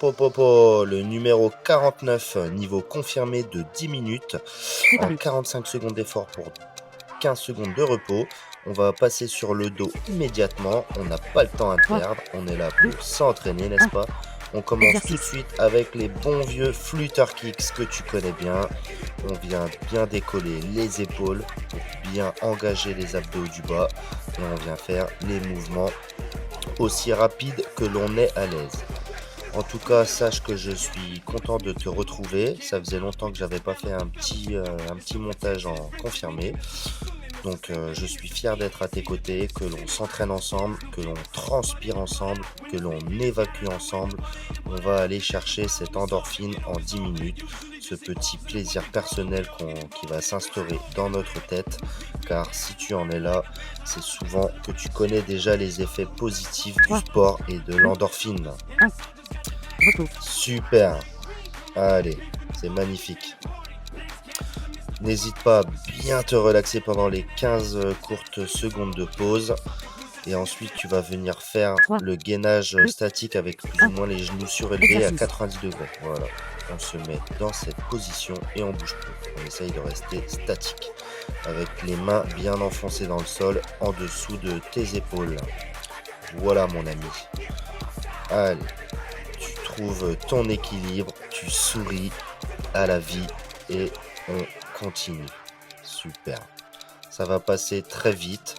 Popopo, le numéro 49, niveau confirmé de 10 minutes en 45 secondes d'effort pour 15 secondes de repos. On va passer sur le dos immédiatement. On n'a pas le temps à perdre. On est là pour s'entraîner, n'est-ce pas? On commence tout de suite avec les bons vieux flutter kicks que tu connais bien. On vient bien décoller les épaules pour bien engager les abdos du bas. Et on vient faire les mouvements aussi rapides que l'on est à l'aise. En tout cas, sache que je suis content de te retrouver. Ça faisait longtemps que j'avais pas fait un petit montage en confirmé. Donc je suis fier d'être à tes côtés, que l'on s'entraîne ensemble, que l'on transpire ensemble, que l'on évacue ensemble. On va aller chercher cette endorphine en 10 minutes, ce petit plaisir personnel qui va s'instaurer dans notre tête. Car si tu en es là, c'est souvent que tu connais déjà les effets positifs du sport et de l'endorphine. Super. Allez, c'est magnifique. N'hésite pas à bien te relaxer pendant les 15 courtes secondes de pause. Et ensuite, tu vas venir faire le gainage statique avec plus ou moins les genoux surélevés à 90 degrés. Voilà. On se met dans cette position et on bouge plus. On essaye de rester statique. Avec les mains bien enfoncées dans le sol en dessous de tes épaules. Voilà mon ami. Allez. Tu trouves ton équilibre. Tu souris à la vie et on continue. Super. Ça va passer très vite.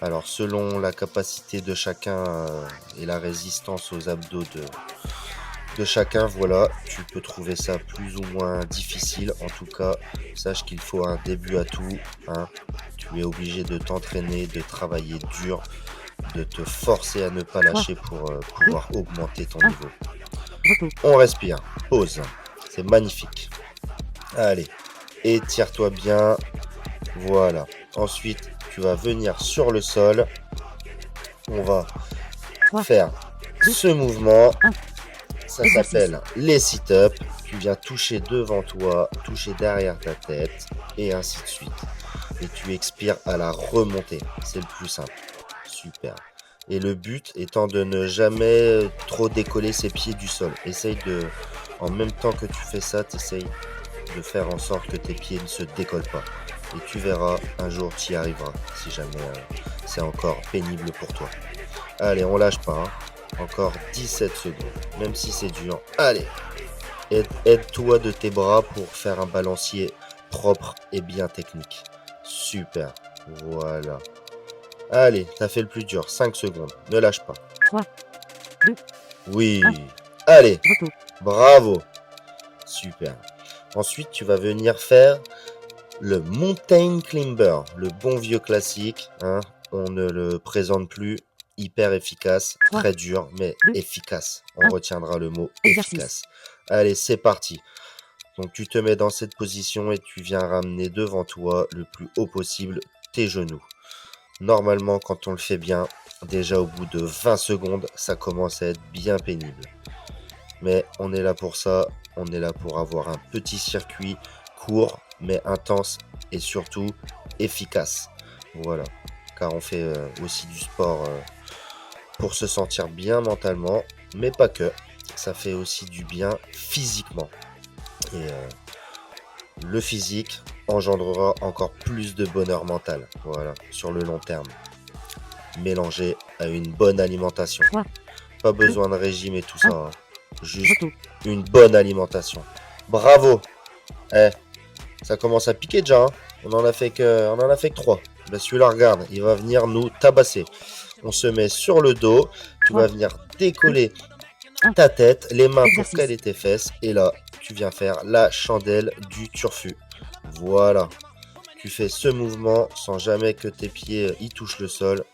Alors selon la capacité de chacun et la résistance aux abdos de chacun, voilà, tu peux trouver ça plus ou moins difficile. En tout cas, sache qu'il faut un début à tout. Hein. Tu es obligé de t'entraîner, de travailler dur, de te forcer à ne pas lâcher pour pouvoir augmenter ton niveau. On respire. Pause. C'est magnifique. Allez. Étire-toi bien. Voilà. Ensuite, tu vas venir sur le sol. On va faire ce mouvement. Ça s'appelle les sit-ups. Tu viens toucher devant toi, toucher derrière ta tête et ainsi de suite. Et tu expires à la remontée. C'est le plus simple. Super. Et le but étant de ne jamais trop décoller ses pieds du sol. Essaye de, en même temps que tu fais ça, t'essayes de faire en sorte que tes pieds ne se décollent pas. Et tu verras, un jour tu y arriveras, si jamais c'est encore pénible pour toi. Allez, on lâche pas, hein. Encore 17 secondes, même si c'est dur. Allez, aide-toi de tes bras pour faire un balancier propre et bien technique. Super, voilà. Allez, t'as fait le plus dur, 5 secondes, ne lâche pas. 3, 2, Oui, 1. allez, Repos. bravo. Super. Ensuite, tu vas venir faire le Mountain Climber, le bon vieux classique. Hein. On ne le présente plus. Hyper efficace, très dur, mais efficace. On retiendra le mot efficace. Allez, c'est parti. Donc, tu te mets dans cette position et tu viens ramener devant toi le plus haut possible tes genoux. Normalement, quand on le fait bien, déjà au bout de 20 secondes, ça commence à être bien pénible. Mais on est là pour ça. On est là pour avoir un petit circuit court, mais intense et surtout efficace. Voilà. Car on fait aussi du sport pour se sentir bien mentalement, mais pas que. Ça fait aussi du bien physiquement. Et le physique engendrera encore plus de bonheur mental. Voilà, sur le long terme. Mélangé à une bonne alimentation. Pas besoin de régime et tout ça. Hein. Juste une bonne alimentation. Bravo. Ça commence à piquer déjà. Hein. On en a fait que 3. Ben celui-là, regarde, il va venir nous tabasser. On se met sur le dos. Tu vas venir décoller ta tête, les mains pour caler tes fesses. Et là, tu viens faire la chandelle du turfu. Voilà. Tu fais ce mouvement sans jamais que tes pieds y touchent le sol.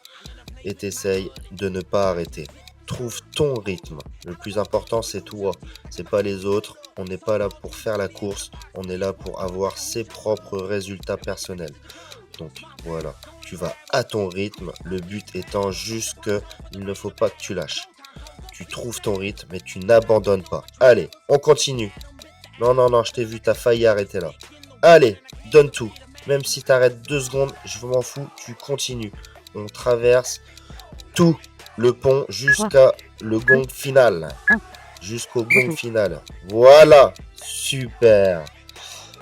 Et t'essayes de ne pas arrêter. Trouve ton rythme. Le plus important, c'est toi. C'est pas les autres. On n'est pas là pour faire la course. On est là pour avoir ses propres résultats personnels. Donc voilà, tu vas à ton rythme. Le but étant juste que il ne faut pas que tu lâches. Tu trouves ton rythme, mais tu n'abandonnes pas. Allez, on continue. Non, je t'ai vu, t'as failli arrêter là. Allez, donne tout. Même si t'arrêtes 2 secondes, je m'en fous, tu continues. On traverse tout le pont jusqu'à le gong final. jusqu'au gong final. Voilà, super.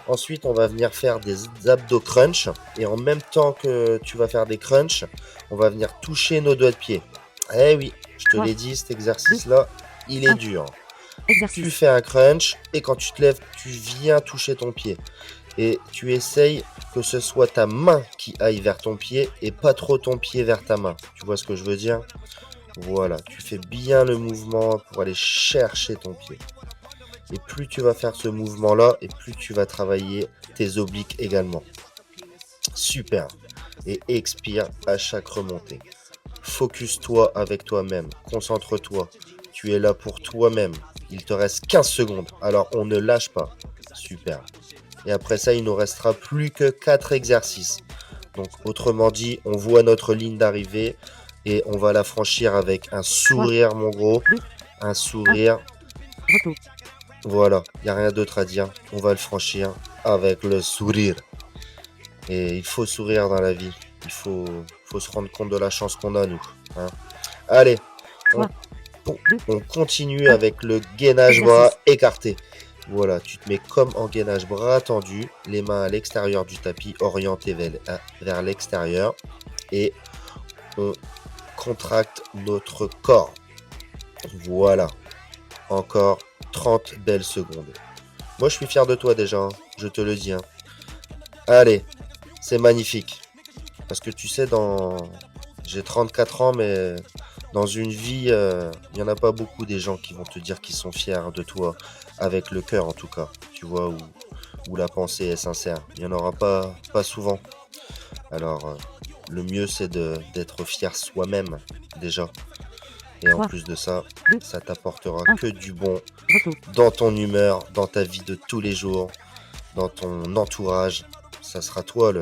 Ensuite, on va venir faire des abdos crunch. Et en même temps que tu vas faire des crunch, on va venir toucher nos doigts de pied. Eh oui, je te l'ai dit, cet exercice-là, il est dur. Tu fais un crunch et quand tu te lèves, tu viens toucher ton pied. Et tu essayes que ce soit ta main qui aille vers ton pied et pas trop ton pied vers ta main. Tu vois ce que je veux dire? Voilà, tu fais bien le mouvement pour aller chercher ton pied. Et plus tu vas faire ce mouvement-là, et plus tu vas travailler tes obliques également. Super. Et expire à chaque remontée. Focus-toi avec toi-même. Concentre-toi. Tu es là pour toi-même. Il te reste 15 secondes. Alors on ne lâche pas. Super. Et après ça, il nous restera plus que 4 exercices. Donc autrement dit, on voit notre ligne d'arrivée et on va la franchir avec un sourire, mon gros. Un sourire. Voilà, il n'y a rien d'autre à dire. On va le franchir avec le sourire. Et il faut sourire dans la vie. Il faut se rendre compte de la chance qu'on a, nous. Hein. Allez, on continue avec le gainage bras écarté. Voilà, tu te mets comme en gainage bras tendu, les mains à l'extérieur du tapis, orientées vers l'extérieur. Et on contracte notre corps. Voilà. Encore 30 belles secondes. Moi, je suis fier de toi déjà, hein, je te le dis. Hein. Allez, c'est magnifique. Parce que tu sais, j'ai 34 ans, mais dans une vie, il n'y en a pas beaucoup des gens qui vont te dire qu'ils sont fiers de toi, avec le cœur en tout cas. Tu vois, où la pensée est sincère. Il n'y en aura pas souvent. Alors, le mieux, c'est d'être fier soi-même, déjà. Et en plus de ça, ça t'apportera que du bon dans ton humeur, dans ta vie de tous les jours, dans ton entourage. Ça sera toi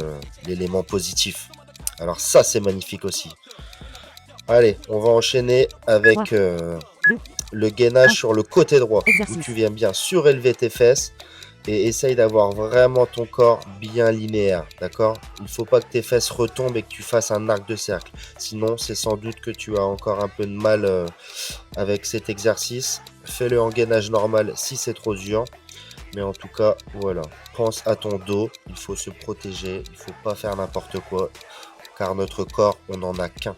l'élément positif. Alors ça, c'est magnifique aussi. Allez, on va enchaîner avec le gainage sur le côté droit, où tu viens bien surélever tes fesses et essaye d'avoir vraiment ton corps bien linéaire, d'accord? Il ne faut pas que tes fesses retombent et que tu fasses un arc de cercle. Sinon, c'est sans doute que tu as encore un peu de mal avec cet exercice. Fais-le en gainage normal si c'est trop dur. Mais en tout cas, voilà. Pense à ton dos. Il faut se protéger. Il ne faut pas faire n'importe quoi. Car notre corps, on n'en a qu'un.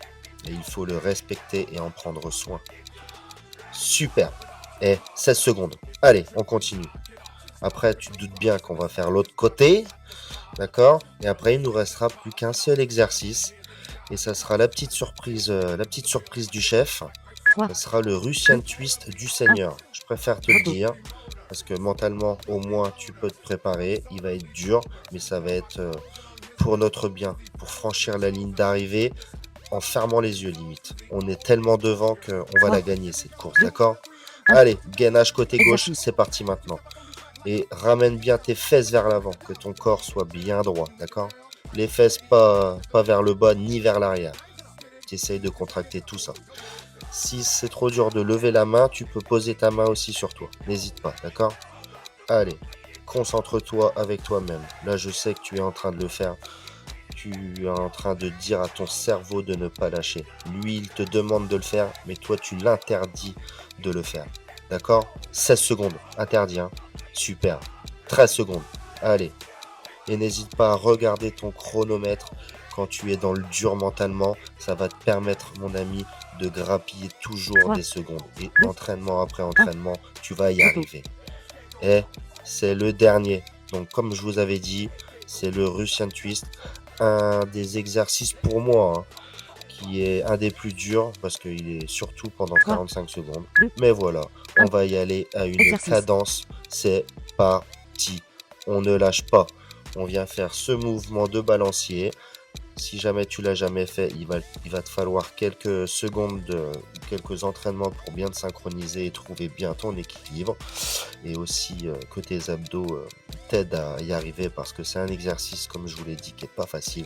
Et il faut le respecter et en prendre soin. Super. Et 16 secondes. Allez, on continue. Après, tu te doutes bien qu'on va faire l'autre côté. D'accord? Et après, il nous restera plus qu'un seul exercice. Et ça sera la petite surprise du chef. Ça sera le Russian Twist du Seigneur. Je préfère te le dire. Parce que mentalement, au moins, tu peux te préparer. Il va être dur, mais ça va être pour notre bien. Pour franchir la ligne d'arrivée en fermant les yeux, limite. On est tellement devant qu'on va la gagner, cette course. D'accord? Allez, gainage côté gauche. C'est parti maintenant. Et ramène bien tes fesses vers l'avant, que ton corps soit bien droit, d'accord? Les fesses pas vers le bas ni vers l'arrière. Tu essayes de contracter tout ça. Si c'est trop dur de lever la main, tu peux poser ta main aussi sur toi. N'hésite pas, d'accord? Allez, concentre-toi avec toi-même. Là, je sais que tu es en train de le faire. Tu es en train de dire à ton cerveau de ne pas lâcher. Lui, il te demande de le faire, mais toi, tu l'interdis de le faire. D'accord? 16 secondes, interdit, hein? Super. 13 secondes. Allez. Et n'hésite pas à regarder ton chronomètre quand tu es dans le dur mentalement. Ça va te permettre, mon ami, de grappiller toujours des secondes. Et entraînement après entraînement, tu vas y arriver. Et c'est le dernier. Donc, comme je vous avais dit, c'est le Russian Twist. Un des exercices pour moi, hein, qui est un des plus durs parce qu'il est surtout pendant 45 secondes. Mais voilà, on va y aller à une cadence. C'est parti. On ne lâche pas. On vient faire ce mouvement de balancier. Si jamais tu l'as jamais fait, il va te falloir quelques secondes quelques entraînements pour bien te synchroniser et trouver bien ton équilibre. Et aussi que tes abdos t'aident à y arriver parce que c'est un exercice, comme je vous l'ai dit, qui n'est pas facile.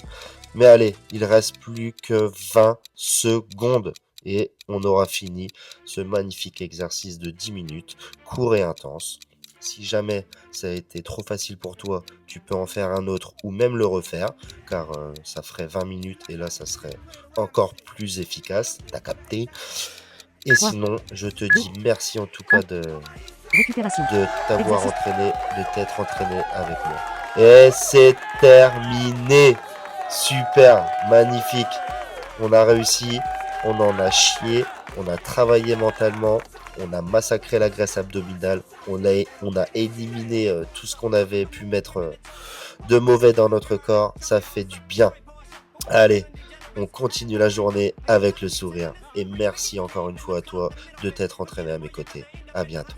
Mais allez, il reste plus que 20 secondes et on aura fini ce magnifique exercice de 10 minutes, court et intense. Si jamais ça a été trop facile pour toi, tu peux en faire un autre ou même le refaire, car ça ferait 20 minutes et là, ça serait encore plus efficace. T'as capté? Et 3, sinon, je te 2, dis merci en tout cas 1. Récupération. de t'avoir Exercice. entraîné, de t'être entraîné avec moi. Et c'est terminé. Super, magnifique. On a réussi, on en a chié, on a travaillé mentalement, on a massacré la graisse abdominale, on a éliminé tout ce qu'on avait pu mettre de mauvais dans notre corps. Ça fait du bien. Allez, on continue la journée avec le sourire. Et merci encore une fois à toi de t'être entraîné à mes côtés. À bientôt.